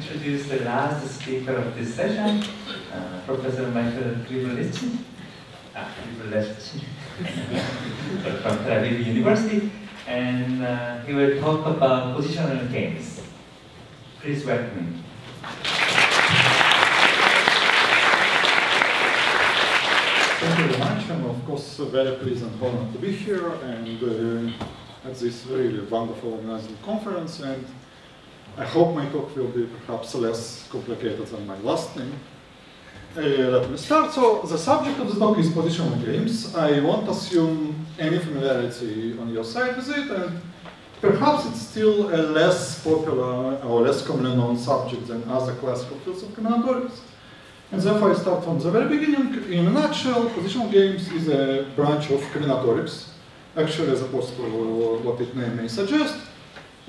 introduce the last speaker of this session, Professor Michael Krivolevsky from Tel Aviv University, and he will talk about positional games. Please welcome him. Thank you very much. I'm of course very pleased and honored to be here and at this really wonderful organizing conference, and I hope my talk will be perhaps less complicated than my last name. Let me start. So the subject of the talk is positional games. I won't assume any familiarity on your side with it, and perhaps it's still a less popular or less commonly known subject than other classical fields of combinatorics. And therefore I start from the very beginning. In a nutshell, positional games is a branch of combinatorics, actually as opposed to what its name may suggest.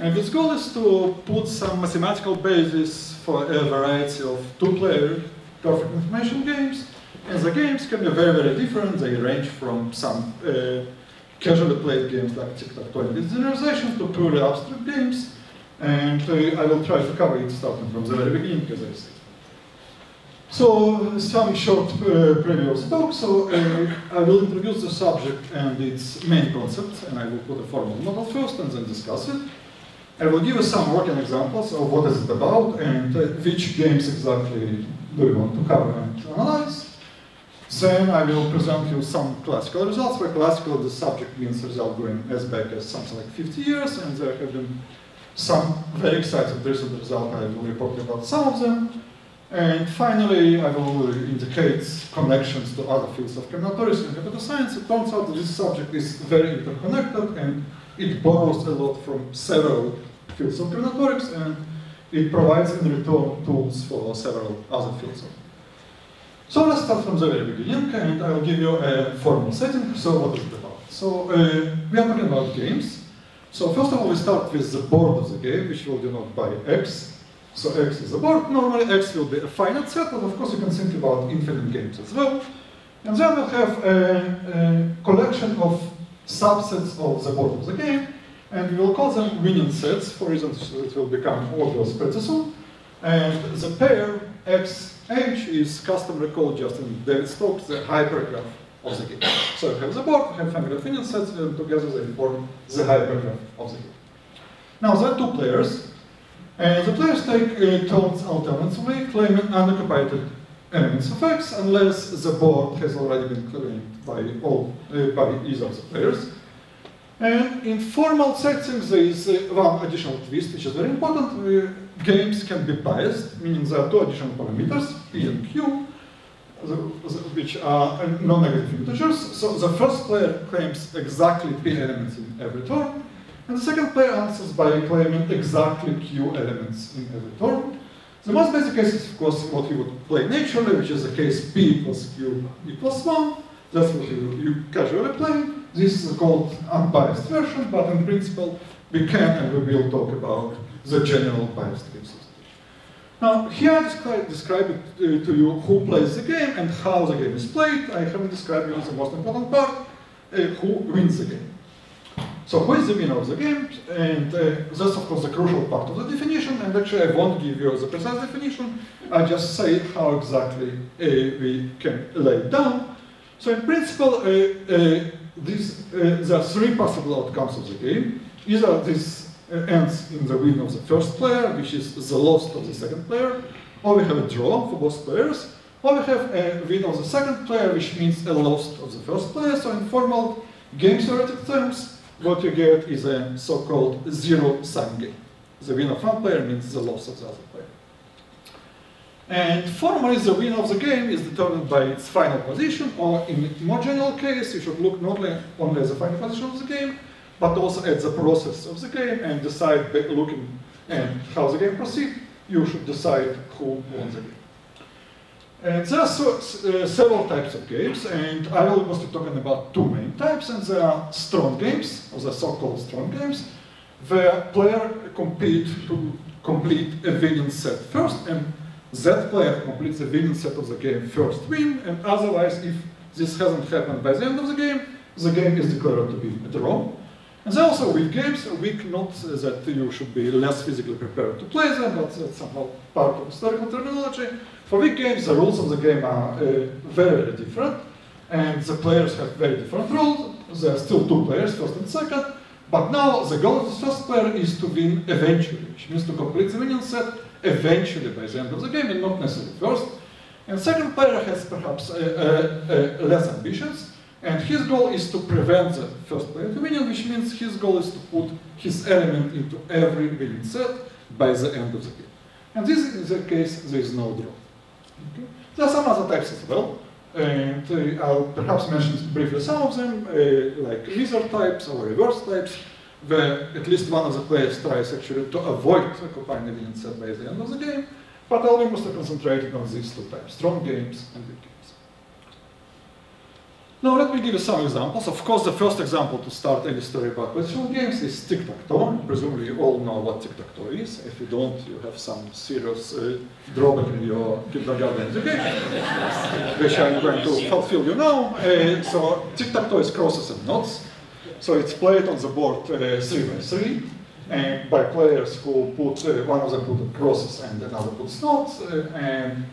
And its goal is to put some mathematical basis for a variety of two-player perfect information games. And the games can be very, very different. They range from some casually played games like tic-tac-toe and linearization to purely abstract games. And I will try to cover it starting from the very beginning, as I said. So, some short preview of the talk. So, I will introduce the subject and its main concepts, and I will put a formal model first and then discuss it. I will give you some working examples of what is it about and which games exactly do we want to cover and analyze. Then I will present you some classical results. By classical, the subject means result going as back as something like 50 years, and there have been some very exciting recent results. I will report about some of them. And finally, I will indicate connections to other fields of combinatorics and computer science. It turns out that this subject is very interconnected, and it borrows a lot from several fields of combinatorics, and it provides in return tools for several other fields. So let's start from the very beginning, and I will give you a formal setting. So what is it about? So we are talking about games. So first of all, we start with the board of the game, which will denote by X. So X is the board. Normally X will be a finite set, but of course you can think about infinite games as well. And then we'll have a collection of subsets of the board of the game, and we will call them winning sets for reasons that will become obvious pretty soon. And the pair XH is customary called just in David Stokes the hypergraph of the game. So you have the board, you have family of winning sets, and together they form the hypergraph of the game. Now there are two players. And the players take turns alternatively, claiming unoccupied elements of X, unless the board has already been claimed by either of the players. And in formal settings, there is one additional twist, which is very important. Games can be biased, meaning there are two additional parameters, P and Q, which are non-negative integers. So the first player claims exactly P elements in every turn, and the second player answers by claiming exactly Q elements in every turn. The most basic case is, of course, what you would play naturally, which is the case P plus Q equals 1. That's what you casually play. This is called unbiased version, but in principle, we can and we will talk about the general biased game system. Now, here I describe it to you who plays the game and how the game is played. I haven't described you the most important part, who wins the game. So who is the winner of the game? And that's of course the crucial part of the definition, and actually I won't give you the precise definition, I just say how exactly we can lay it down. So in principle, there are three possible outcomes of the game. Either this ends in the win of the first player, which is the loss of the second player, or we have a draw for both players, or we have a win of the second player, which means a loss of the first player. So in formal game theoretic terms, what you get is a so-called zero-sum game. The win of one player means the loss of the other player. And formally, the win of the game is determined by its final position, or in a more general case, you should look not only at the final position of the game, but also at the process of the game and decide, by looking at how the game proceeds, you should decide who won the game. And there are several types of games, and I will mostly talking about two main types, and they are strong games, or the so-called strong games, where players compete to complete a winning set first, and that player completes the winning set of the game first win, and otherwise, if this hasn't happened by the end of the game is declared to be a draw. And there are also weak games. Weak, not that you should be less physically prepared to play them, but that's somehow part of historical terminology. For weak games, the rules of the game are very, very different, and the players have very different rules. There are still two players, first and second, but now the goal of the first player is to win eventually, which means to complete the winning set eventually by the end of the game, and not necessarily first. And second player has perhaps less ambitions, and his goal is to prevent the first player to win, which means his goal is to put his element into every winning set by the end of the game. And this is the case, there is no draw. Okay. There are some other types as well, and I'll perhaps mention briefly some of them, like lizard types or reverse types, where at least one of the players tries actually to avoid occupying the winning set by the end of the game, but I'll be mostly concentrating on these two types, strong games and weak games. Now let me give you some examples. Of course, the first example to start any story about positional games is tic-tac-toe. Presumably you all know what tic-tac-toe is. If you don't, you have some serious drawback in your kindergarten education, which I'm going to fulfill you now. So tic-tac-toe is crosses and knots. So it's played on the board 3 by 3, and by players who put, one of them put crosses and another puts knots, and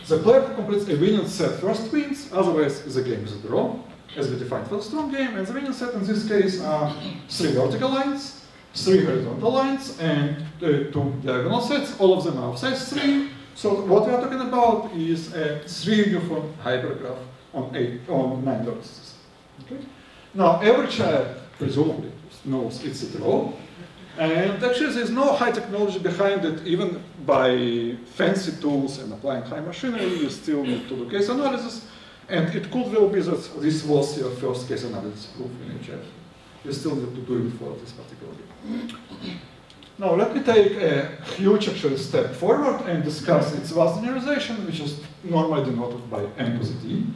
the player who completes a winning set first wins, otherwise the game is a draw, as we defined for the strong game, and the winning set in this case are 3 vertical lines, 3 horizontal lines, and 2 diagonal sets. All of them are of size 3. So what we are talking about is a 3 uniform hypergraph on 9 vertices. Okay? Now, every child, presumably, knows it's a draw, and actually there's no high technology behind it. Even by fancy tools and applying high machinery, you still need to do case analysis, and it could well be that this was your first case analysis proof in HF. You still need to do it for this particular game. Now let me take a huge actually step forward and discuss its vast generalization, which is normally denoted by n to the d.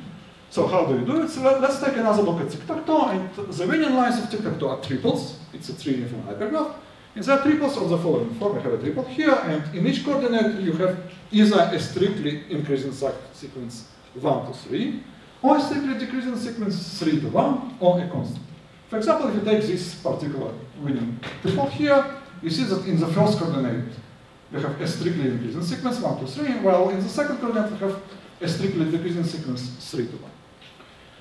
So how do you do it? So let's take another look at tic-tac-toe, and the winning lines of tic-tac-toe are triples. It's a 3 uniform hypergraph. And there are triples of the following form. We have a triple here, and in each coordinate you have either a strictly increasing sequence 1 to 3, or a strictly decreasing sequence 3 to 1, or a constant. For example, if you take this particular winning triple here, you see that in the first coordinate we have a strictly increasing sequence 1 to 3, while in the second coordinate we have a strictly decreasing sequence 3 to 1.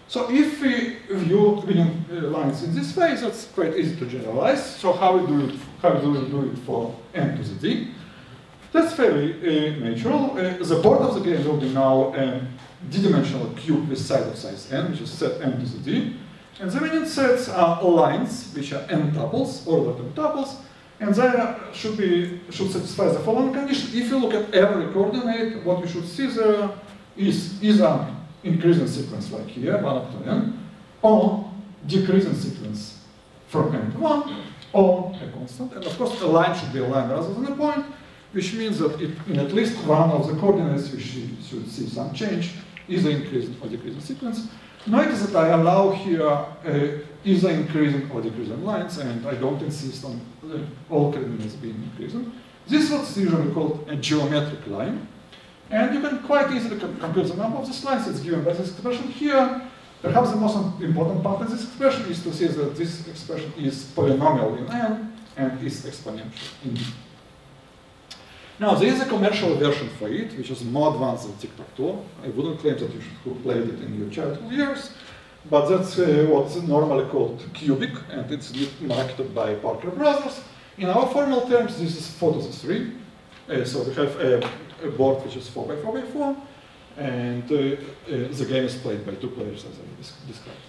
So if we view winning lines in this way, that's quite easy to generalize. So how do we do it for n to the d? That's fairly natural. The board of the game will be now a d-dimensional cube with side of size n, which is set n to the d. And the winning sets are lines, which are n tuples, ordered n tuples, and they should satisfy the following condition. If you look at every coordinate, what you should see there is either increasing sequence like here, 1 up to n, or decreasing sequence from n to 1, or a constant. And of course, a line should be a line rather than a point, which means that in at least one of the coordinates we should see some change, either increasing or decreasing sequence. Notice that I allow here either increasing or decreasing lines, and I don't insist on all coordinates being increasing. This is what's usually called a geometric line. And you can quite easily compute the number of these lines. It's given by this expression here. Perhaps the most important part of this expression is to see that this expression is polynomial in n and is exponential in d. Now, there is a commercial version for it, which is more advanced than tic-tac-toe. I wouldn't claim that you should have played it in your childhood years, but that's what's normally called cubic, and it's marketed by Parker Brothers. In our formal terms, this is 4 to the 3. So we have a board which is 4 by 4 by 4, and the game is played by 2 players, as I described.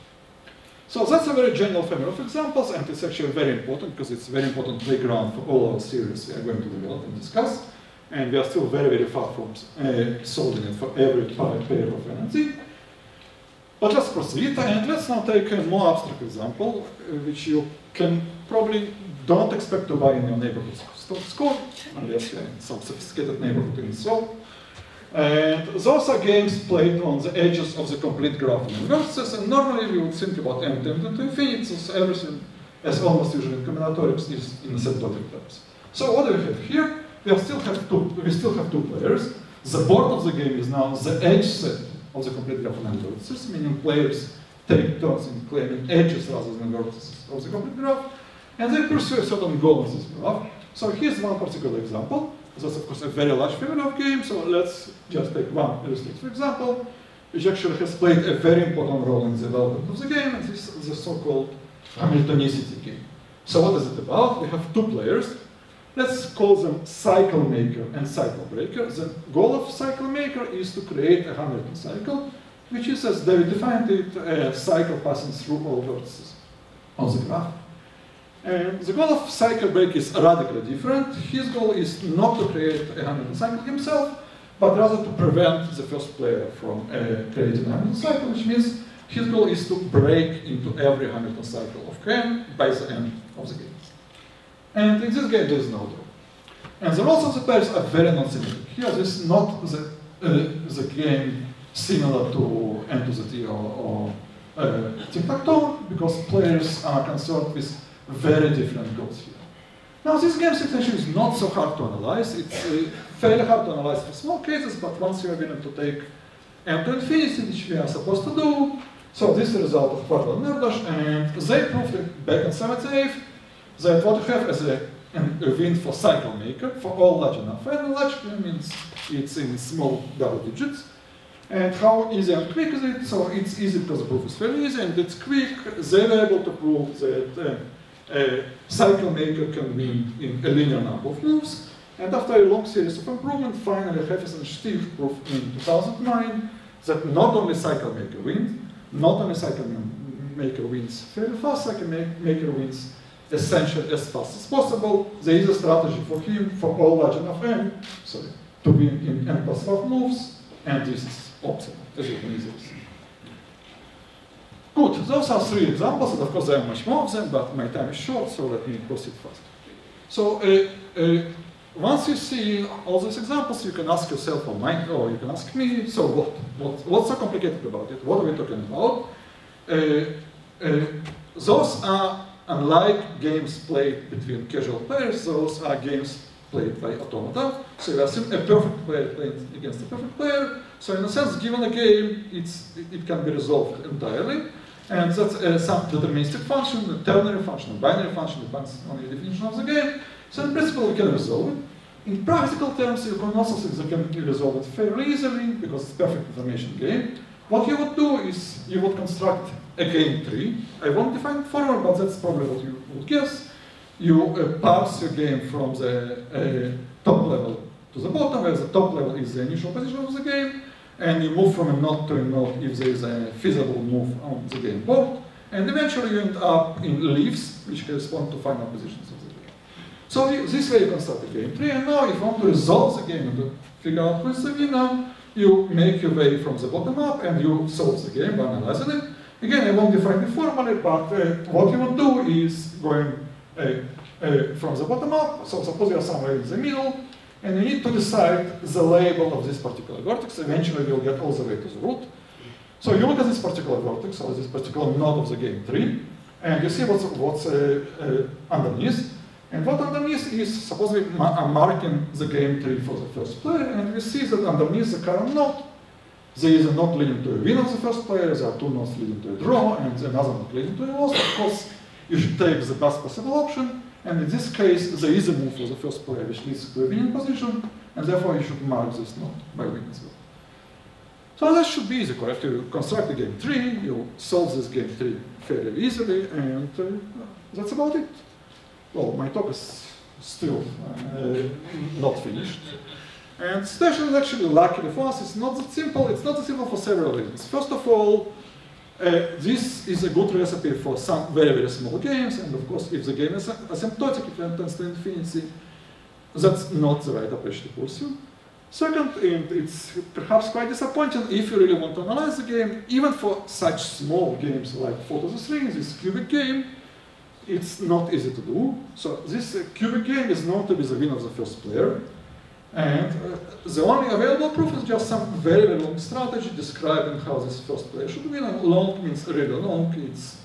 So that's a very general family of examples, and it's actually very important because it's a very important playground for all our series we are going to develop and discuss. And we are still very, very far from solving it for every pair of NNZ. But let's proceed, and let's now take a more abstract example, which you can probably don't expect to buy in your neighborhood store, unless you're in some sophisticated neighborhood in Seoul. And those are games played on the edges of the complete graph of vertices, and normally we would think about n tending to infinity, so everything, as almost usually in combinatorics, is in asymptotic terms. So what do we have here? We still have two players. The board of the game is now the edge set of the complete graph of vertices, meaning players take turns in claiming edges rather than vertices of the complete graph. and they pursue a certain goal in this graph. So here's one particular example. That's of course a very large family of games, so let's just take one illustrative example, which actually has played a very important role in the development of the game, and this is the so-called Hamiltonicity game. So what is it about? We have two players. Let's call them Cycle Maker and Cycle Breaker. The goal of Cycle Maker is to create a Hamilton cycle, which is, as David defined it, a cycle passing through all vertices on the graph. And the goal of Cycle Breaker is radically different. His goal is not to create a Hamilton cycle himself, but rather to prevent the first player from creating a Hamilton cycle, which means his goal is to break into every Hamilton cycle of KM by the end of the game. And in this game, there is no draw. And the roles of the players are very non-symmetric. Here, this is not the game similar to N to the T or tic-tac-toe, because players are concerned with very different goals here. Now, this game situation is not so hard to analyze. It's fairly hard to analyze for small cases, but once you are willing to take M to infinity, which we are supposed to do, so this is the result of Quadrat and Nerdosh, and they proved it back in 78 that what you have as a win for Cycle Maker for all large enough. And large means it's in small double digits. And how easy and quick is it? So it's easy because the proof is very easy and it's quick. They were able to prove that Cycle Maker can win in a linear number of moves. And after a long series of improvement, finally Heffes and Steve proved in 2009 that not only Cycle Maker wins, not only Cycle Maker wins fairly fast, Cycle Maker wins essentially as fast as possible. There is a strategy for him for all large enough n, to win in n plus 5 moves, and this is optimal, as you can easily see. Good, those are 3 examples, and of course there are much more of them, but my time is short, so let me proceed fast. So once you see all these examples, you can ask yourself or you can ask me, so what's so complicated about it? What are we talking about? Those are, unlike games played between casual players, those are games played by automata. So you assume a perfect player playing against a perfect player. So in a sense, given a game, it can be resolved entirely. And that's some deterministic function, a ternary function, a binary function, depends on the definition of the game. So in principle, we can resolve it. In practical terms, you can also think that you can resolve it fairly easily, because it's a perfect information game. What you would do is you would construct a game tree. I won't define it further, but that's probably what you would guess. You parse your game from the top level to the bottom, where the top level is the initial position of the game, and you move from a node to a node if there is a feasible move on the game board, and eventually you end up in leaves, which correspond to final positions of the game. So this way you construct a game tree, and now if you want to resolve the game and to figure out who is the winner, you make your way from the bottom up and you solve the game by analyzing it. Again, I won't define it formally, but what you would do is going from the bottom up. So suppose you are somewhere in the middle, and you need to decide the label of this particular vertex. Eventually, you'll get all the way to the root. So you look at this particular vertex, or this particular node of the game tree, and you see what's underneath. And what underneath is, suppose we are marking the game tree for the first player, and we see that underneath the current node, there is a node leading to a win of the first player, there are 2 nodes leading to a draw, and another node leading to a loss. Of course, you should take the best possible option, and in this case, there is a move for the first player which leads to a winning position, and therefore you should mark this node by win as well. So that should be easy, correct? You construct a game tree, you solve this game tree fairly easily, and that's about it. Well, my talk is still not finished. And station is actually, luckily for us, it's not that simple. It's not that simple for several reasons. First of all, this is a good recipe for some very, very small games. And of course, if the game is asymptotic, if it tends to infinity, that's not the right approach to pursue. Second, and it's perhaps quite disappointing if you really want to analyze the game, even for such small games like Photo the String, this cubic game, it's not easy to do. So this cubic game is known to be the win of the first player. And the only available proof is just some very, very long strategy describing how this first player should win. And long means really long. It's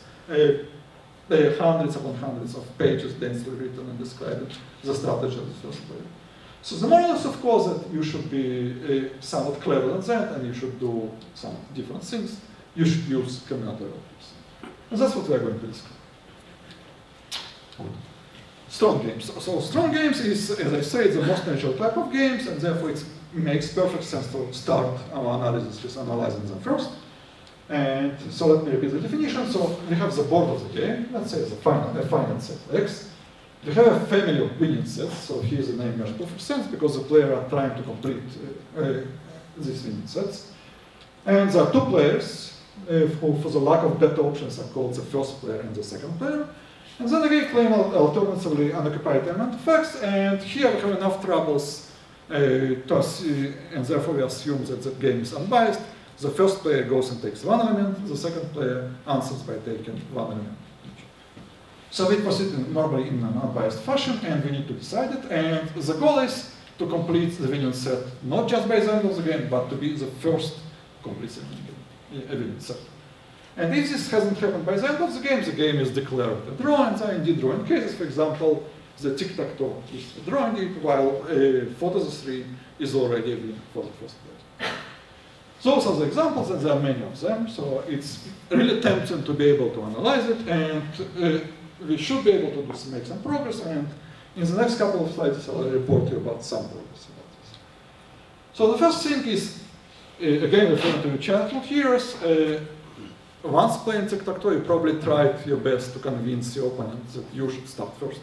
hundreds upon hundreds of pages densely written and describing the strategy of the first player. So the moral is, of course, that you should be somewhat clever than that, and you should do some different things. You should use combinatorial proofs. And that's what we're going to discuss. Strong games. So strong games is, as I say, the most natural type of games, and therefore it makes perfect sense to start our analysis with analyzing them first. And so let me repeat the definition. So we have the board of the game, let's say a finite set X. We have a family of winning sets, so here the name makes perfect sense because the players are trying to complete these winning sets. And there are two players who, for the lack of better options, are called the first player and the second player. And then we claim alternatively unoccupied element of X, and here we have enough troubles and therefore we assume that the game is unbiased. The first player goes and takes one element, the second player answers by taking one element each. So we proceed normally in an unbiased fashion, and we need to decide it, and the goal is to complete the winning set, not just by the end of the game, but to be the first complete winning set. And if this hasn't happened by the end of the game is declared a draw, and there are indeed drawing cases. For example, the tic-tac-toe is a draw indeed, while 4 to the 3 is already a win for the first player. So those are the examples, and there are many of them. So it's really tempting to be able to analyze it, and we should be able to make some progress. And in the next couple of slides, I'll report to you about some progress about this. So the first thing is, again, referring to your childhood years, once playing tic-tac-toe, you probably tried your best to convince your opponent that you should start first.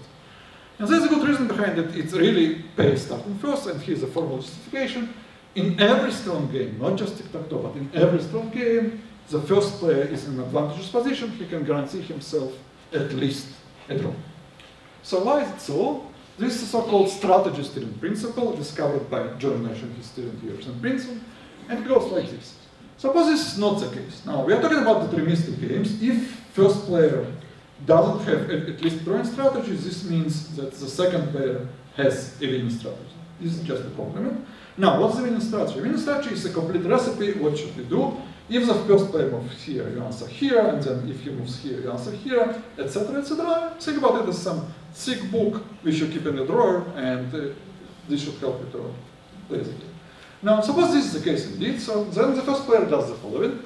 And there's a good reason behind it. It really pays starting first, and here's a formal justification. In every strong game, not just tic-tac-toe, but in every strong game, the first player is in an advantageous position. He can guarantee himself at least a draw. So why is it so? This is a so-called strategy steering principle discovered by John Nash in his student years in Princeton, and it goes like this. Suppose this is not the case. Now, we are talking about deterministic games. If first player doesn't have at least drawing strategy, this means that the second player has a winning strategy. This is just a compliment. Now, what's the winning strategy? Winning strategy is a complete recipe. What should we do? If the first player moves here, you answer here, and then if he moves here, you answer here, etc., etc. Think about it as some thick book which you keep in the drawer, and this should help you to play the game. Now, suppose this is the case indeed, so then the first player does the following.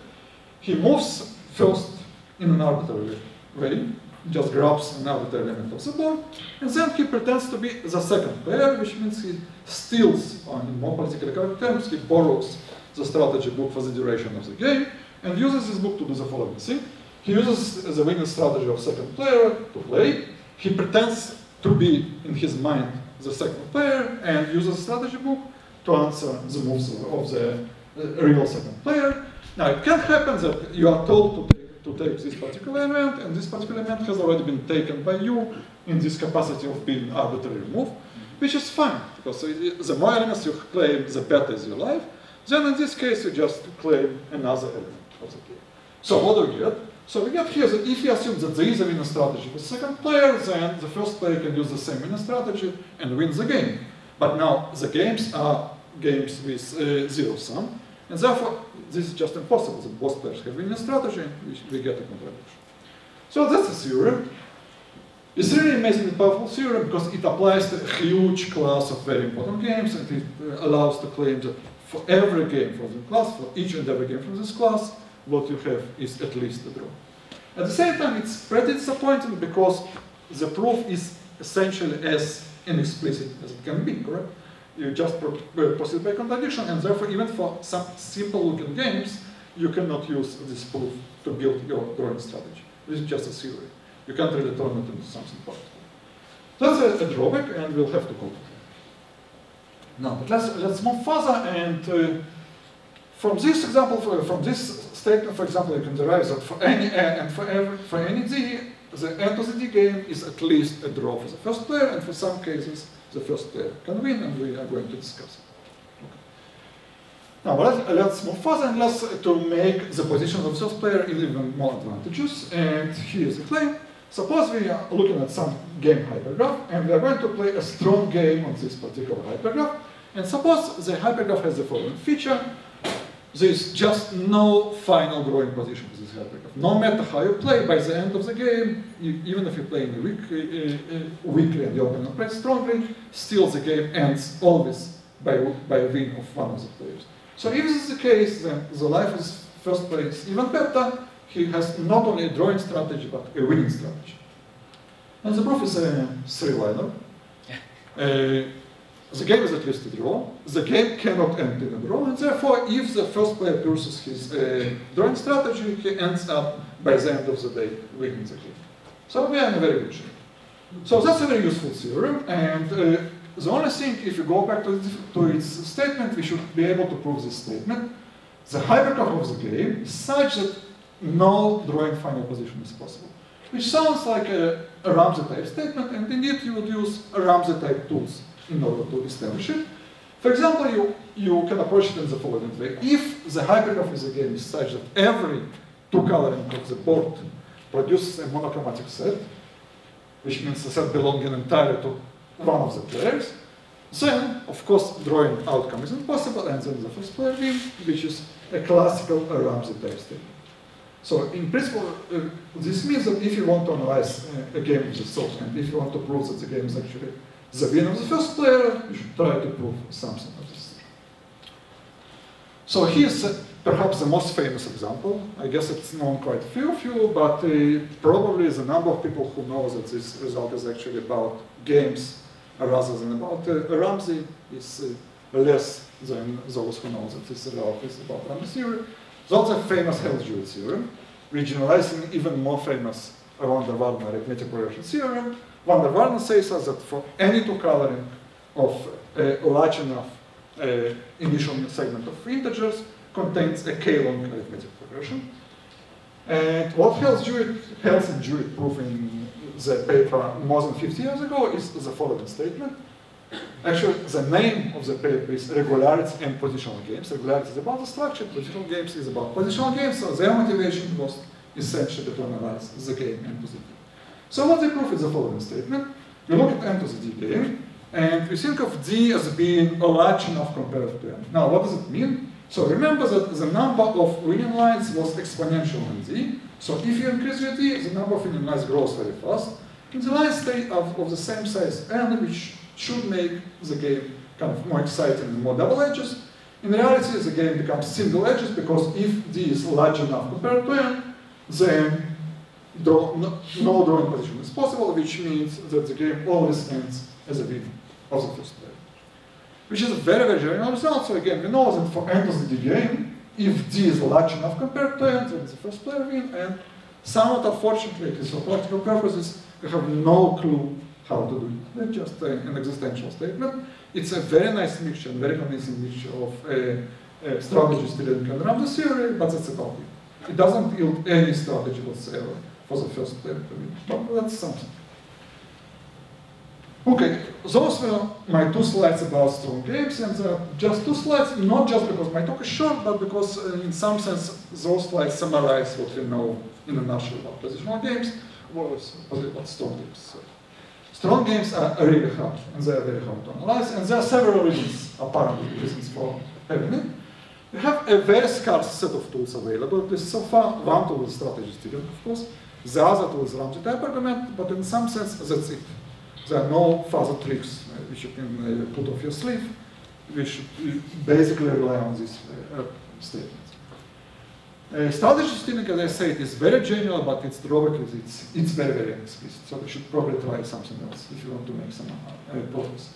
He moves first in an arbitrary way, just grabs an arbitrary element of the board, and then he pretends to be the second player, which means he steals, or in more politically correct terms, he borrows the strategy book for the duration of the game, and uses this book to do the following thing. He uses the winning strategy of second player to play. He pretends to be, in his mind, the second player, and uses the strategy book to answer the moves of the real second player. Now, it can happen that you are told to take this particular element, and this particular element has already been taken by you in this capacity of being arbitrary move, which is fine, because the more elements you claim, the better is your life. Then in this case, you just claim another element of the game. So what do we get? So we get here that if you assume that there is a winning strategy for the second player, then the first player can use the same winning strategy and win the game. But now the games are games with zero sum, and therefore this is just impossible that both players have winning strategy, which we get a contradiction. So that's a theorem. It's really amazingly powerful theorem because it applies to a huge class of very important games, and it allows to claim that for every game from the class, for each and every game from this class, what you have is at least a draw. At the same time, it's pretty disappointing because the proof is essentially as inexplicit as it can be, correct? You just proceed by contradiction, and therefore even for some simple-looking games, you cannot use this proof to build your drawing strategy. This is just a theory. You can't really turn it into something practical. That's a drawback, and we'll have to cope with it. Now, but let's move further, and from this example, from this statement, for example, you can derive that for any A and for any D, the end of the D game is at least a draw for the first player, and for some cases, the first player can win, and we are going to discuss it. Okay. Now, let's move further, and let's to make the position of the first player even more advantageous. And here's the claim. Suppose we are looking at some game hypergraph, and we are going to play a strong game on this particular hypergraph. And suppose the hypergraph has the following feature. There is just no final drawing position for this hypergraph. No matter how you play, by the end of the game, even if you play weakly and the opponent plays strongly, still the game ends always by a win of one of the players. So if this is the case, then the life of his first player is even better. He has not only a drawing strategy, but a winning strategy. And the proof is a three-liner. The game is at least a draw. The game cannot end in a draw, and therefore, if the first player pursues his drawing strategy, he ends up, by the end of the day, winning the game. So we are in a very good shape. So that's a very useful theorem, and the only thing, if you go back to its statement, we should be able to prove this statement. The hypergraph of the game is such that no drawing final position is possible, which sounds like a Ramsey-type statement, and indeed you would use Ramsey-type tools in order to establish it. For example, you can approach it in the following way. If the hypergraph of the game is such that every two coloring of the board produces a monochromatic set, which means the set belonging entirely to one of the players, then, of course, drawing outcome is impossible, and then the first player wins, which is a classical Ramsey-type statement. So, in principle, this means that if you want to analyze a game of this sort, and if you want to prove that the game is actually the win of the first player, you should try to prove something of this. So here's perhaps the most famous example. I guess it's known quite a few of you, but probably the number of people who know that this result is actually about games rather than about Ramsey is less than those who know that this result is about Ramsey theory. That's a famous Hales-Jewett theorem, regionalizing even more famous van der Waals arithmetic progression theorem. Van der Waals says us that for any two coloring of a large enough initial segment of integers contains a k-long arithmetic progression. And what Hales and Jewett prove in the paper more than 50 years ago is the following statement. Actually, the name of the paper is Regularity and Positional Games. Regularity is about the structure, positional games is about positional games, so their motivation was essentially to analyze the game n to the d. So what they prove is the following statement. We look at n to the d game, and we think of d as being large enough compared to n. Now, what does it mean? So remember that the number of winning lines was exponential in d. So if you increase your d, the number of winning lines grows very fast. And the lines stay of the same size n, which should make the game kind of more exciting and more double edges. In reality, the game becomes single edges because if d is large enough compared to n, then no drawing position is possible, which means that the game always ends as a win of the first player. Which is a very, very general result. So again, we know that for n to the d game, if d is large enough compared to n, then the first player wins. And somewhat unfortunately, at least for practical purposes, we have no clue how to do it. That's just an existential statement. It's a very nice mixture, very convincing mixture of strategy, steering, and Ramsey theory, but that's about it. It doesn't yield any strategy whatsoever for the first player to win, but that's something. Okay, those were my two slides about strong games, and just two slides, not just because my talk is short, but because in some sense those slides summarize what we know in a nutshell about positional games, or what strong games. So, strong games are really hard, and they are very hard to analyze, and there are several reasons, apparently, reasons for having it. We have a very scarce set of tools available. This so far one tool is strategy steering, of course. The other tool is Ramsey type argument, but in some sense that's it. There are no further tricks which you can put off your sleeve. We should basically rely on these statements. Strategy steering, as I said, is very general, but its drawback is it's very, very explicit. So we should probably try something else if you want to make some progress.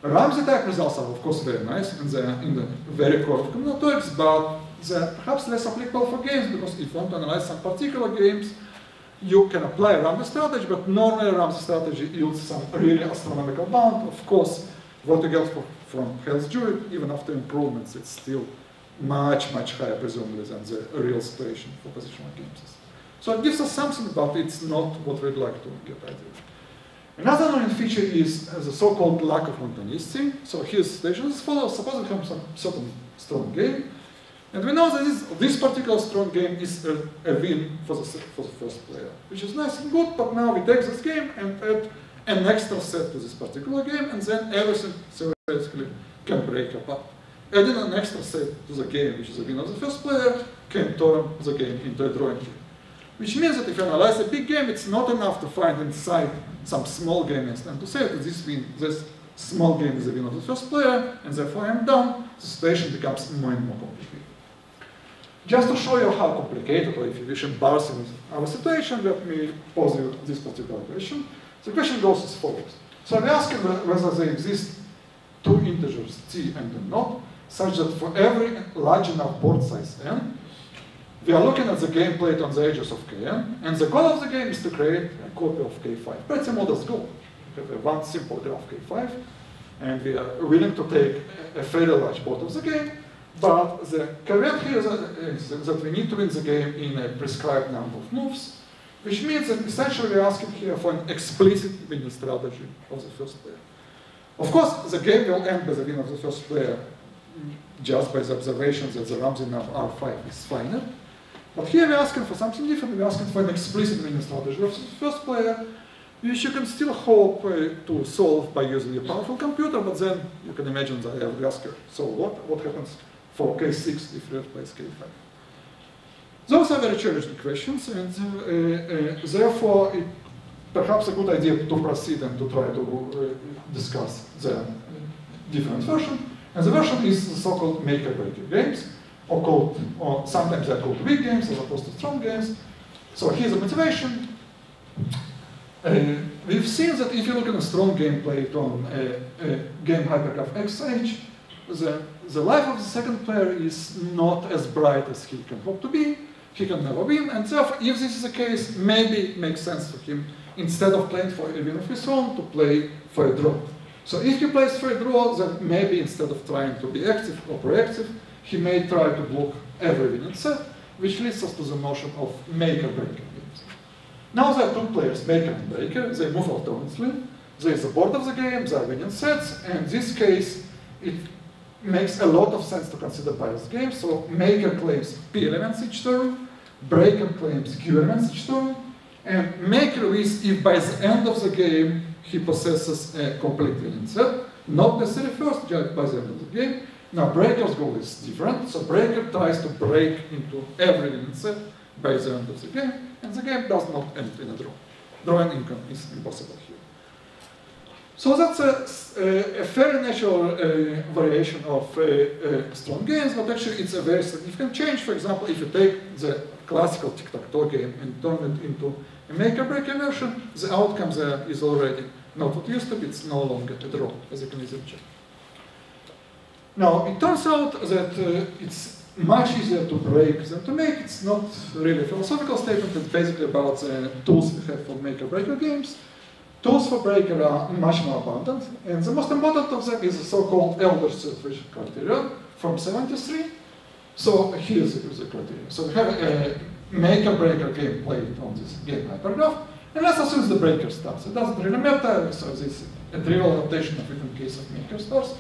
Ramsey type results are, of course, very nice in the very core of combinatorics, but they're perhaps less applicable for games because if you want to analyze some particular games, you can apply a Ramsey strategy, but normally a Ramsey strategy yields some really astronomical bound. Of course, what you get from Hales-Jewett, even after improvements, it's still much, much higher, presumably, than the real situation for positional games. So it gives us something, but it's not what we'd like to get ideally. Another annoying feature is the so-called lack of montanicity. So here's the situation as follows. Suppose we have some certain strong game, and we know that this particular strong game is a win for the first player, which is nice and good, but now we take this game and add an extra set to this particular game, and then everything theoretically can break apart. Adding an extra set to the game, which is a win of the first player, can turn the game into a drawing game. Which means that if you analyze a big game, it's not enough to find inside some small game and to say that this small game is the win of the first player, and therefore I'm done. The situation becomes more and more complicated. Just to show you how complicated, or if you wish, embarrassing our situation, let me pose you this particular question. The question goes as follows. So I'm asking whether there exist two integers, t and n naught, such that for every large enough board size n, we are looking at the game played on the edges of Kn, and the goal of the game is to create a copy of K5. Pretty modest goal. We have one simple graph K5, and we are willing to take a fairly large part of the game, but the caveat here is that we need to win the game in a prescribed number of moves, which means that essentially we're asking here for an explicit winning strategy of the first player. Of course, the game will end by the win of the first player just by the observation that the Ramsey number R5 is finite. But here we're asking for something different. We're asking for an explicit winning strategy of the first player, which you can still hope to solve by using a powerful computer, but then you can imagine that I would ask you, so what happens for K6 if you replace K5? Those are very challenging questions, and therefore it's perhaps a good idea to proceed and to try to discuss the different version. And the version is the so-called make-or-break games, or sometimes they're called weak games as opposed to strong games. So here's the motivation. We've seen that if you look at a strong game played on a game hypergraph XH, the life of the second player is not as bright as he can hope to be. He can never win, and therefore, if this is the case, maybe it makes sense for him, instead of playing for a win of his own, to play for a draw. So if he plays for a draw, then maybe instead of trying to be active or proactive, he may try to block every winning set, which leads us to the notion of make-or-break games. Now there are two players, maker and breaker. They move alternately. There is the board of the game, there are winning sets, and in this case, it makes a lot of sense to consider biased games. So maker claims P elements each turn, breaker claims Q elements each turn, and maker wins if by the end of the game he possesses a complete winning set, not necessarily first, just by the end of the game. Now breaker's goal is different, so breaker tries to break into every winning set by the end of the game, and the game does not end in a draw. Drawing income is impossible here. So that's a fairly natural variation of strong games, but actually it's a very significant change. For example, if you take the classical tic-tac-toe game and turn it into a make-or-break version, the outcome there is already not what it used to be, it's no longer a draw, as you can easily check. Now, it turns out that it's much easier to break than to make. It's not really a philosophical statement, it's basically about the tools we have for make-or-break games. Tools for breaker are much more abundant, and the most important of them is the so-called Elder-Selfridge criterion from 73. So here's the criterion. So we have a maker-breaker game played on this game hypergraph, and let's assume the breaker starts. It doesn't really matter, so this is a trivial adaptation of it in case of maker starts.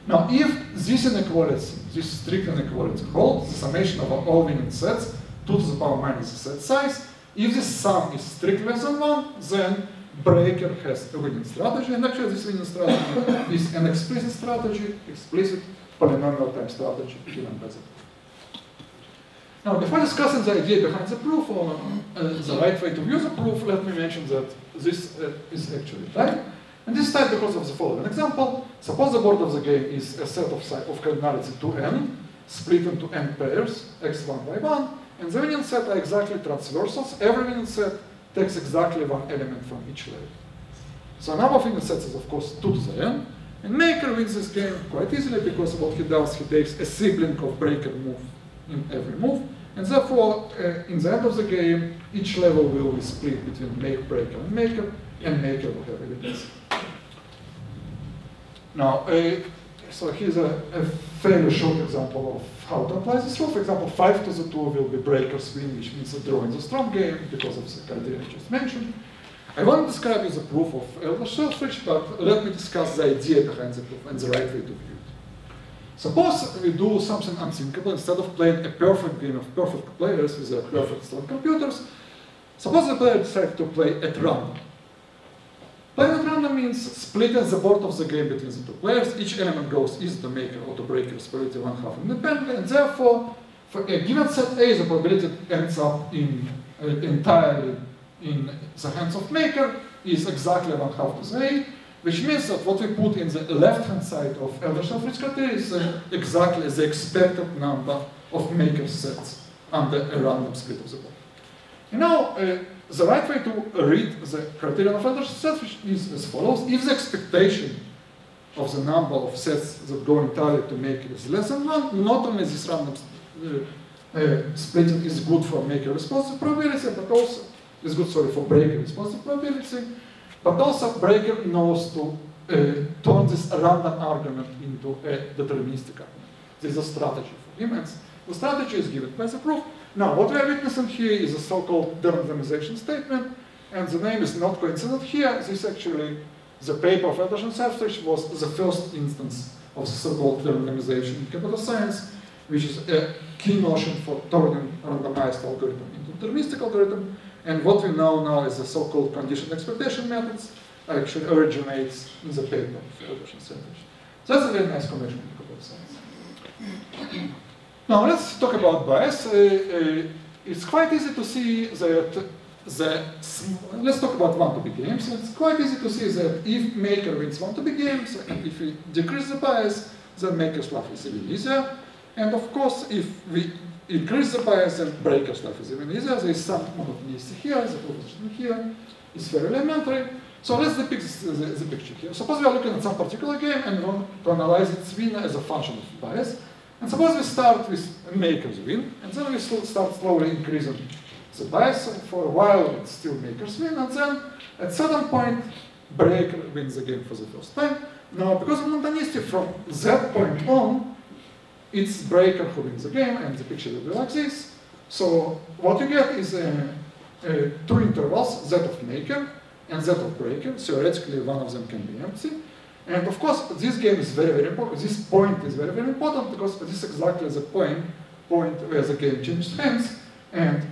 Now, if this inequality, this strict inequality holds, the summation of all winning sets, 2 to the power minus the set size, if this sum is strictly less than 1, then breaker has a winning strategy, and actually this winning strategy is an explicit strategy, explicit polynomial time strategy given by the proof. Now, before discussing the idea behind the proof or the right way to view the proof, let me mention that this is actually type. And this type because of the following example. Suppose the board of the game is a set of cardinality 2n, split into n pairs, x1 by 1, and the winning set are exactly transversals. Every winning set takes exactly one element from each layer. So number of winning sets is of course 2 to the n, and maker wins this game quite easily because what he does, he takes a sibling of breaker move in every move, and therefore in the end of the game, each level will be split between breaker and maker will have a winning set. Now, so here's a fairly short example of how to apply this rule. For example, 5 to the 2 will be breaker's win, which means a draw in the strong game because of the criteria I just mentioned. I won't describe you the proof of Elder-Selfridge, but let me discuss the idea behind the proof and the right way to view it. Suppose we do something unthinkable. Instead of playing a perfect game of perfect players with their perfect strong computers, suppose the player decides to play at random. Playing at random means splitting the board of the game between the two players. Each element goes either to maker or to breaker's probability 1/2 independently, and therefore, for a given set A, the probability ends up entirely in the hands of maker is exactly 1/2 to the A, which means that what we put in the left-hand side of Elder-Selfridge criteria is exactly the expected number of maker sets under a random split of the board. And now, the right way to read the criterion of Erdős sets is as follows. If the expectation of the number of sets that go entirely to maker is less than 1, not only this random splitting is good for maker responsive probability, but also is good, for breaker responsive probability, but also breaker knows to turn this random argument into a deterministic argument. This is a strategy for him, and the strategy is given by the proof. Now, what we are witnessing here is a so-called derandomization statement, and the name is not coincident here. This actually, the paper of Erdős and Selfridge was the first instance of the so-called derandomization in computer science, which is a key notion for turning randomized algorithm into deterministic algorithm. And what we know now is the so-called conditioned expectation methods actually originates in the paper of Erdős and Selfridge. So that's a very nice connection in computer science. Now let's talk about bias. It's quite easy to see that let's talk about one-to-be games. It's quite easy to see that if maker wins one-to-be games, and if we decrease the bias, then maker's life is even easier. And of course, if we increase the bias, then breaker's life is even easier. There is some monotonicity here, the proposition here is very elementary. So let's depict the picture here. Suppose we are looking at some particular game and want to analyze its winner as a function of bias. And suppose we start with maker's win, and then we start slowly increasing the bias. For a while, it's still maker's win, and then at certain point, breaker wins the game for the first time. Now, because of monotonicity, from that point on, it's breaker who wins the game, and the picture will be like this. So what you get is two intervals, Z of maker and Z of breaker. Theoretically, one of them can be empty. And of course, this game is very, very important. This point is very, very important because this is exactly the point where the game changed hands. And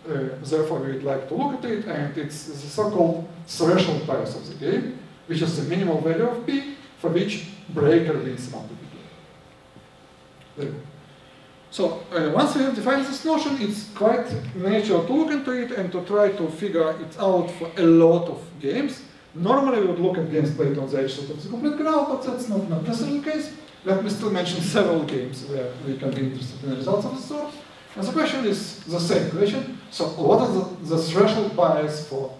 therefore, we would like to look at it. And it's the so-called threshold bias of the game, which is the minimal value of P for which breaker wins one-to-be game. Very good. So once we have defined this notion, it's quite natural to look into it and to try to figure it out for a lot of games. Normally, we would look at games played on the edge of the complete graph, but that's not necessarily the case. Let me still mention several games where we can be interested in the results of the sort. And the question is the same question. So what is the threshold bias for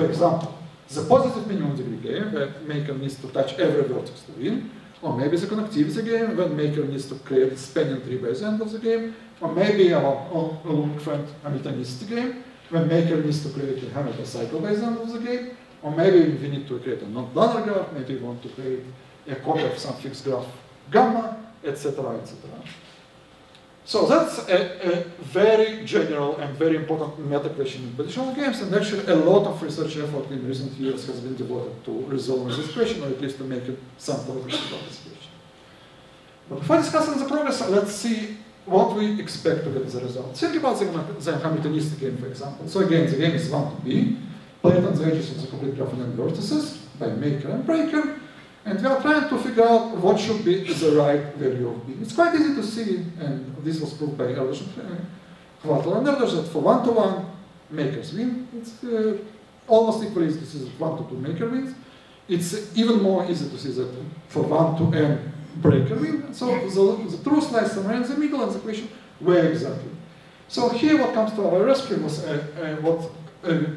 example, the positive minimum degree game, where maker needs to touch every vertex to win, or maybe the connectivity game, when maker needs to create a spanning tree by the end of the game, or maybe our long friend Hamiltonicity game, when maker needs to create a Hamilton cycle by the end of the game. Or maybe we need to create a non-planar graph, maybe we want to create a copy of some fixed graph gamma, etc., etc. So that's a very general and very important meta question in positional games, and actually a lot of research effort in recent years has been devoted to resolving this question, or at least to make some progress about this question. But before discussing the progress, let's see what we expect to get as a result. Think about the Hamiltonicity game, for example. So again, the game is one-to-be. Played on the edges of the complete graph and vertices by maker and breaker, and we are trying to figure out what should be the right value of B. It's quite easy to see, and this was proved by Erdős and Hvartl and Erdős, that for 1-to-1, makers win. It's almost equally easy to see that 1-to-2 maker wins. It's even more easy to see that for 1-to-n, breaker win. So the truth lies somewhere in the middle, and the question, where exactly? So here what comes to our rescue was what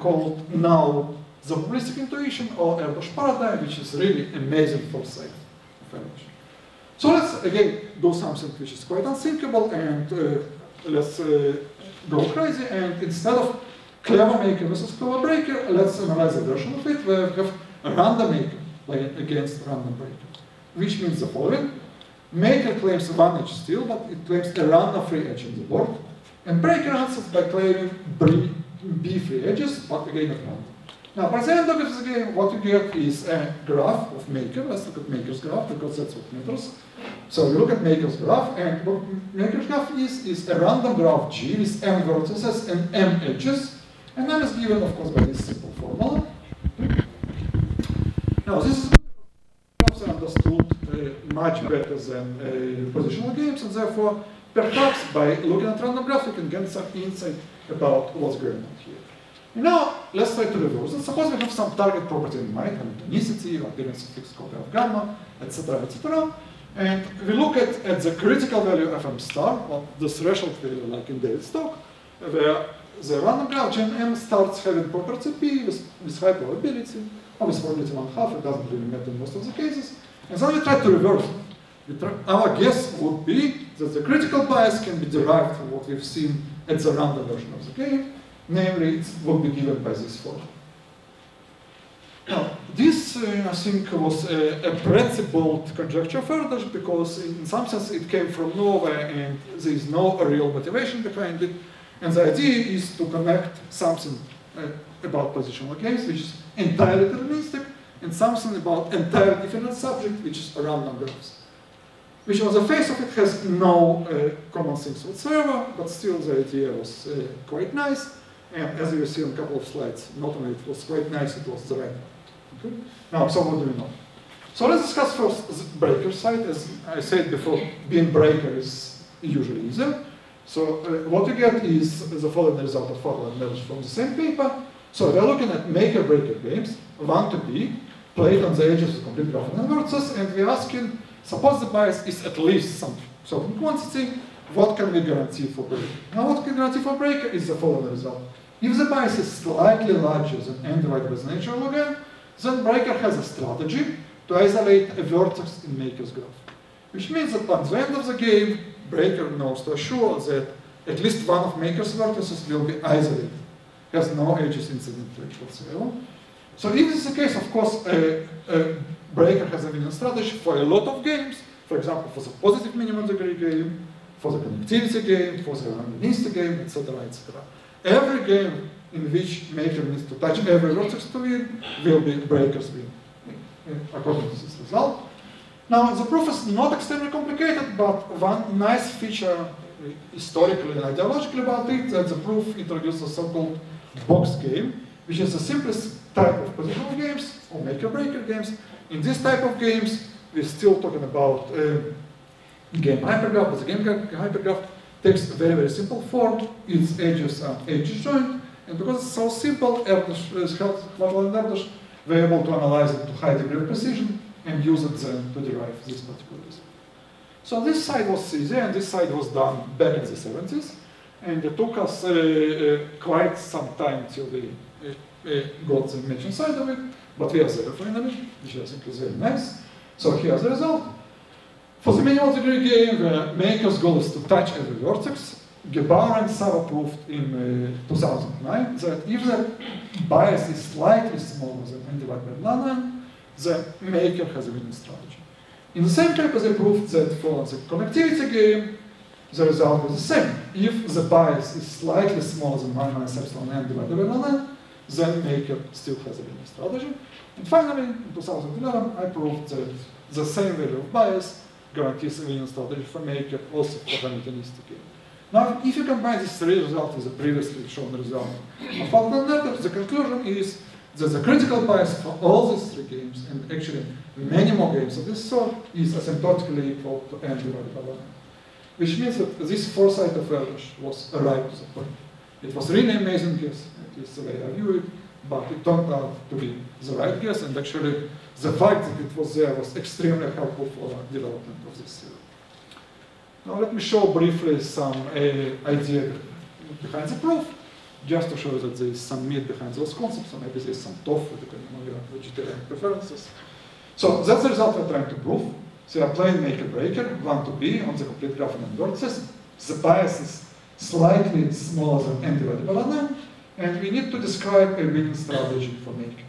called now the probabilistic intuition, or Erdős paradigm, which is really amazing foresight of Erdős. So let's again do something which is quite unthinkable, and let's go crazy, and instead of clever maker versus clever breaker, let's analyze a version of it where we have a random maker playing against random breaker, which means the following. Maker claims one edge still, but it claims a random free edge in the board, and breaker answers by claiming B free edges, but again at random. Now, by the end of the game, what you get is a graph of maker. Let's look at maker's graph, because that's what matters. So we look at maker's graph, and what maker's graph is a random graph G with m vertices and m edges, and m is given, of course, by this simple formula. Now, this is graphs are understood much better than positional games, and therefore, perhaps by looking at random graph, you can get some insight about what's going on here. Now, let's try to reverse it. Suppose we have some target property in mind, Hamiltonicity, or appearance of fixed copy of gamma, etc., etc. And we look at the critical value of m star, or the threshold value like in David's talk, where the random graph GNM starts having property P with high probability, or with probability 1/2, it doesn't really matter in most of the cases. And then we try to reverse it. Our guess would be that the critical bias can be derived from what we've seen at the random version of the game, namely it would be given by this formula. Now, this I think was a principled conjecture of Erdős, because in some sense it came from nowhere and there is no real motivation behind it. And the idea is to connect something about positional games, which is entirely deterministic, and something about entirely different subject, which is random graphs. Which on the face of it has no common things whatsoever, but still the idea was quite nice. And as you see on a couple of slides, not only it was quite nice, it was the right one. Okay? Now, so what do we know? So let's discuss first the breaker side. As I said before, being breaker is usually easier. So what you get is the following result of formula emerged from the same paper. So we're looking at maker-breaker games, 1 to B, played on the edges of complete graph and vertices, and we're asking, suppose the bias is at least some certain quantity, what can we guarantee for breaker? Now what can we guarantee for breaker is the following result. If the bias is slightly larger than n divided by the natural log n, then breaker has a strategy to isolate a vertex in maker's graph. Which means that at the end of the game, breaker knows to assure that at least one of maker's vertices will be isolated. Has no edges incidentally whatsoever. So if this is the case, of course, breaker has a winning strategy for a lot of games. For example, for the positive minimum degree game, for the connectivity game, for the randomicity game, etc., etc. Every game in which maker needs to touch every vertex to win will be breaker's win, according to this result. Now, the proof is not extremely complicated, but one nice feature historically and ideologically about it, that the proof introduces a so-called box game, which is the simplest type of positional games, or maker-breaker games. In this type of games, we're still talking about game hypergraph, but the game hypergraph takes a very, very simple form. Its edges are edge joint, and because it's so simple, Erdős were able to analyze it to high degree of precision and use it then to derive this particular result. So this side was easy, and this side was done back in the 70s, and it took us quite some time till we got the matching side of it, but we are there finally, which I think is very nice. So here's the result. For the minimal degree game, the maker's goal is to touch every vertex. Gebar and Sava proved in 2009 that if the bias is slightly smaller than n divided by ln, the maker has a winning strategy. In the same paper, they proved that for the connectivity game, the result is the same. If the bias is slightly smaller than 1 minus epsilon n divided by ln, then maker still has a winning strategy. And finally, in 2011, I proved that the same value of bias guarantees a winning strategy for maker, also for Hamiltonistic game. Now, if you combine these three results with the previously shown result of Falkland, the conclusion is that the critical bias for all these three games, and actually many more games of this sort, is asymptotically equal to n divided by 1. Which means that this foresight of Erdős was right to the point. It was really amazing guess, at least the way I view it, but it turned out to be the right guess, and actually the fact that it was there was extremely helpful for the development of this theory. Now let me show briefly some idea behind the proof, just to show that there is some meat behind those concepts, or maybe there is some tofu, depending on your vegetarian preferences. So that's the result we're trying to prove. So we are playing maker-breaker, 1 to B, on the complete graph and vertices. The bias is slightly smaller than n divided by ln, and we need to describe a winning strategy for maker.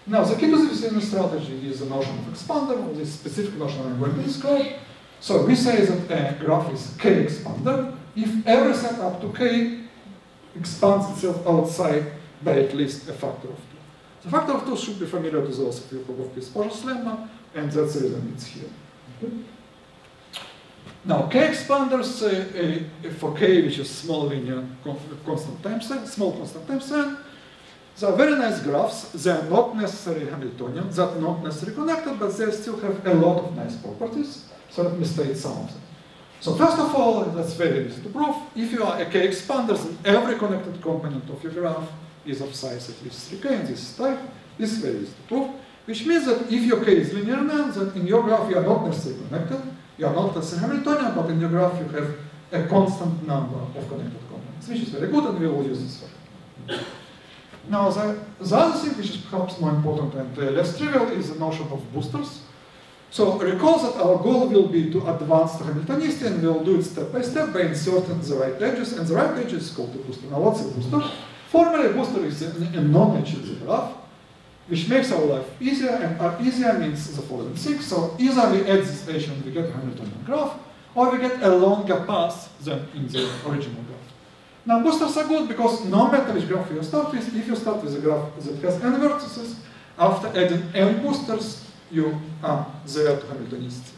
Now, the key to this winning strategy is the notion of expander, or this specific notion I'm going to describe. So we say that a graph is K expander if every set up to K expands itself outside by at least a factor of 2. The factor of 2 should be familiar to those of you who work with Porsche lemma, and that's the reason it's here. Okay. Now, K expanders for K, which is small linear constant time set, small constant time set, they are very nice graphs. They are not necessarily Hamiltonian, they are not necessarily connected, but they still have a lot of nice properties. So let me state some of them. So first of all, that's very easy to prove. If you are a K expander, then every connected component of your graph is of size at least 3K, and this is type. This is very easy to prove, which means that if your K is linear man, then in your graph you are not necessarily connected. You are not necessarily Hamiltonian, but in your graph you have a constant number of connected components. which is very good, and we will use this for. Now, the other thing which is perhaps more important and less trivial is the notion of boosters. So recall that our goal will be to advance to Hamiltonicity, and we'll do it step by step by inserting the right edges, and the right edge is called a booster. Now, what's a booster? Formally, a booster is a non-edge in the graph, which makes our life easier, and easier means the following thing. So either we add this edge and we get a Hamiltonian graph, or we get a longer path than in the original graph. Now, boosters are good because no matter which graph you start with, if you start with a graph that has n vertices, after adding n boosters, you are there to Hamiltonicity.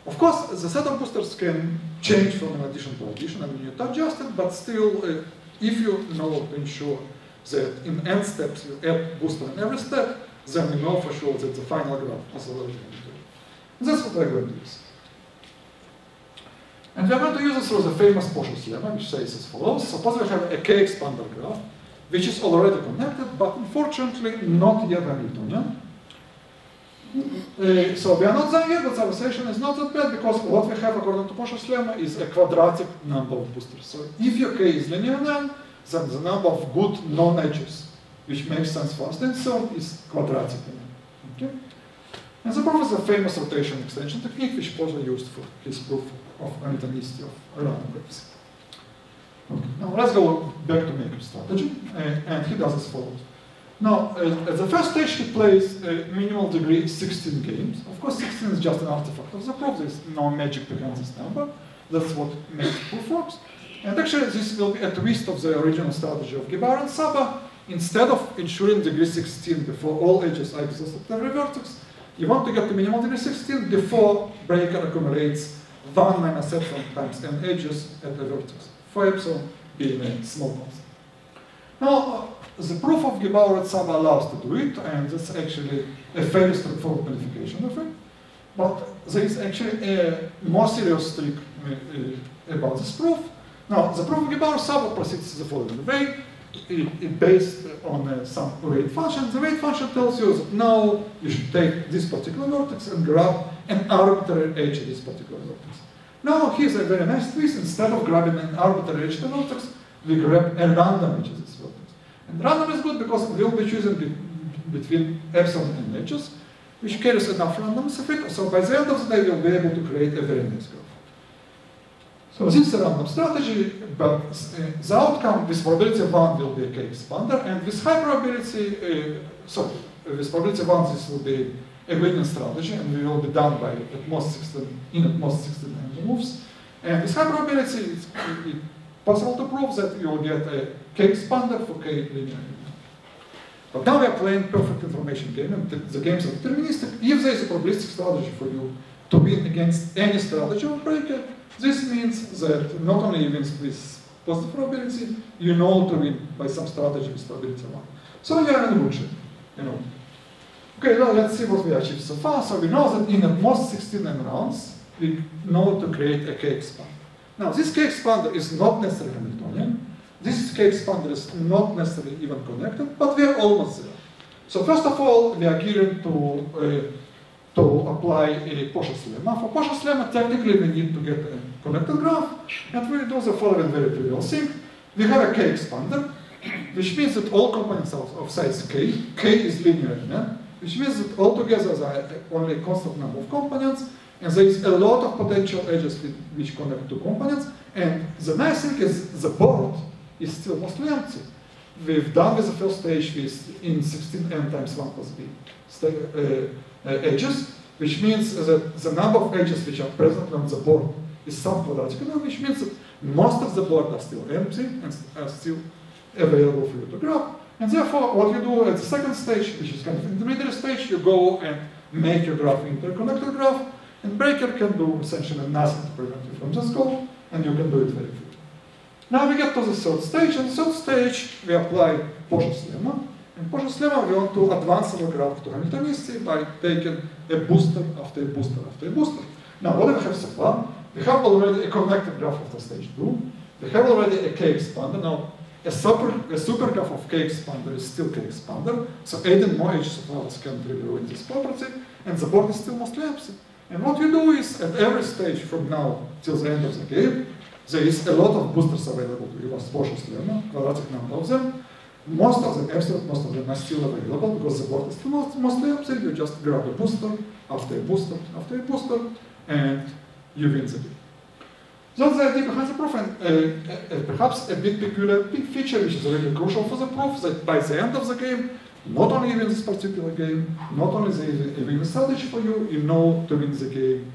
Of course, the set of boosters can change from an addition to addition, and you need to adjust it, but still, if you know to ensure that in n steps you add booster in every step, then you know for sure that the final graph is already Hamiltonian. That's what we're going to use. And we're going to use it through the famous Posch's lemma, which says as follows. Suppose we have a k-expander graph, which is already connected, but unfortunately not yet Hamiltonian. So we are not there yet, but the observation is not that bad, because what we have according to Posch's lemma is a quadratic number of boosters. So if your k is linear null, then the number of good non-edges, which makes sense for us to insert, is quadratic. Okay? And the proof is a famous rotation extension technique, which Posch used for his proof of Hamiltonicity of random graphs. Okay. Now let's go back to Maker's strategy, and he does as follows. Now, at the first stage, he plays minimal degree 16 games. Of course, 16 is just an artifact of the proof. There's no magic behind this number. That's what makes proof works. And actually, this will be a twist of the original strategy of Gebar and Saba. Instead of ensuring degree 16 before all edges are exhausted at every vertex, you want to get to minimal degree 16 before breaker accumulates 1 minus epsilon times n edges at the vertex, for epsilon being a small constant. Now, the proof of Gebar and Saba allows to do it, and that's actually a fairly straightforward modification of it. But there is actually a more serious trick about this proof. Now, the proof of Gebar and Saba proceeds the following way. It's based on some weight function. The weight function tells you that now you should take this particular vertex and grab an arbitrary edge at this particular vertex. Now, here's a very nice twist. Instead of grabbing an arbitrary edge at the vertex, we grab a random edge at this vertex. And random is good because we'll be choosing between epsilon and edges, which carries enough randomness of it. So by the end of the day, we'll be able to create a very nice graph. So this is a random strategy, but the outcome with probability 1 will be a k-expander, and with high probability, with probability 1 this will be a winning strategy, and we will be done by at most 16 random moves. And with high probability, it's possible to prove that you will get a k-expander for k linear. But now we are playing perfect information game, and the games are deterministic. If there is a probabilistic strategy for you to win against any strategy of breaker, this means that not only you win with positive probability, you know to win by some strategy with probability 1. So you are in a good shape, you know. Okay, now let's see what we achieved so far. So we know that in at most 16 rounds, we know to create a k-expander. Now, this k-expander is not necessarily Hamiltonian. This k-expander is not necessarily even connected, but we are almost there. So first of all, we are gearing to apply a Posch's lemma. For Posch's lemma, technically we need to get a connected graph, and we do the following very trivial thing. We have a k-expander, which means that all components of size k is linear in n, which means that altogether there are only a constant number of components, and there is a lot of potential edges which connect two components. And the nice thing is the board is still mostly empty. We've done with the first stage with in 16n times 1 plus b edges, which means that the number of edges which are present on the board is sub-quadratic number, which means that most of the board are still empty and are still available for you to grab. And therefore, what you do at the second stage, which is kind of intermediate stage, you go and make your graph into a connected graph, and breaker can do essentially nothing to prevent you from this goal, and you can do it very quickly. Now we get to the third stage. In the third stage, we apply Posch's lemma. In Posch's lemma, we want to advance our graph to Hamiltonicity by taking a booster after a booster after a booster. Now, what do we have so far? We have already a connected graph after stage 2. We have already a k-expander. Now, a super graph of k-expander is still k-expander, so adding more edges of ours can really ruin this property, and the board is still mostly empty. And what you do is, at every stage from now till the end of the game, There is a lot of boosters available to you as portions learner, quadratic number of them. Most of them, absolute most of them are still available because the board is still mostly up there. You just grab a booster, after a booster, after a booster, and you win the game. That's the idea behind the proof, and perhaps a big peculiar feature which is really crucial for the proof, that by the end of the game, not only you win this particular game, not only there is a winning strategy for you, you know to win the game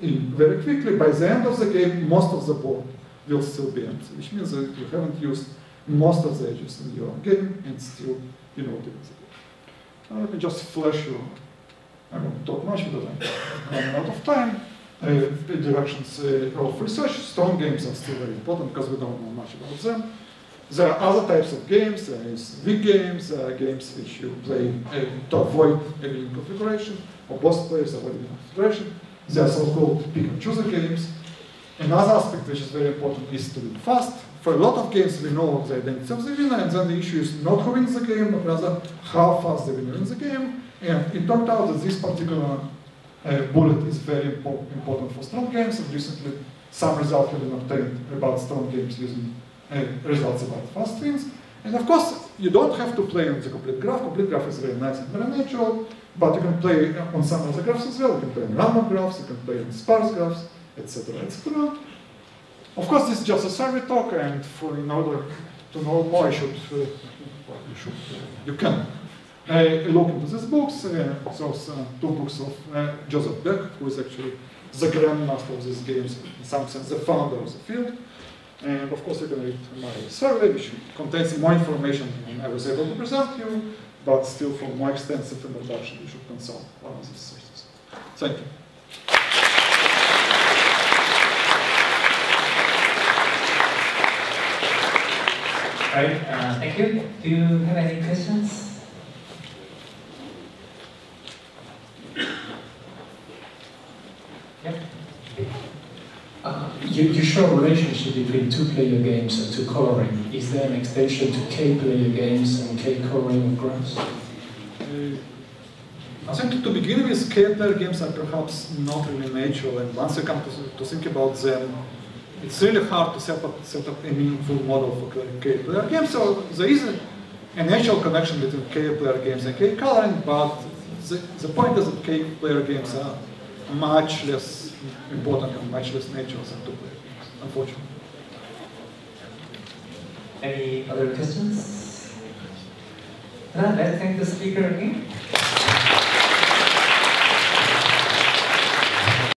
very quickly. By the end of the game, most of the board will still be empty, which means that you haven't used most of the edges in your game, and still you know to win the game. Let me just flash you. I won't talk much because I'm running out of time. Directions of research. Strong games are still very important because we don't know much about them. There are other types of games. There is weak games, games which you play to avoid a winning configuration, or both players avoid winning configuration. There are so-called pick and choose games. Another aspect which is very important is to win fast. For a lot of games, we know the identity of the winner, and then the issue is not who wins the game, but rather how fast the winner wins the game. And it turned out that this particular bullet is very important for strong games, and recently some results have been obtained about strong games using results about fast wins. And of course, you don't have to play on the complete graph. Complete graph is very nice and very natural, but you can play on some other graphs as well. You can play on random graphs, you can play on sparse graphs, etc., etc. Of course, this is just a survey talk, and in order to know more, you can look into these books. Those two books of Joseph Beck, who is actually the grandmaster of these games, in some sense the founder of the field. And of course you can read my survey, which contains more information than I was able to present you, but still for more extensive introduction you should consult one of these sources. Thank you. All right, thank you. Do you have any questions? Yep. You show a relationship between two-player games and two-coloring. Is there an extension to k-player games and k-coloring of graphs? I think to begin with, k-player games are perhaps not really natural, and once you come to think about them, it's really hard to set up a meaningful model for k-player games. So there is a natural connection between k-player games and k-coloring, but the point is that k-player games are much less important and much less natural than two-player games, unfortunately. Any other questions? Let's thank the speaker again.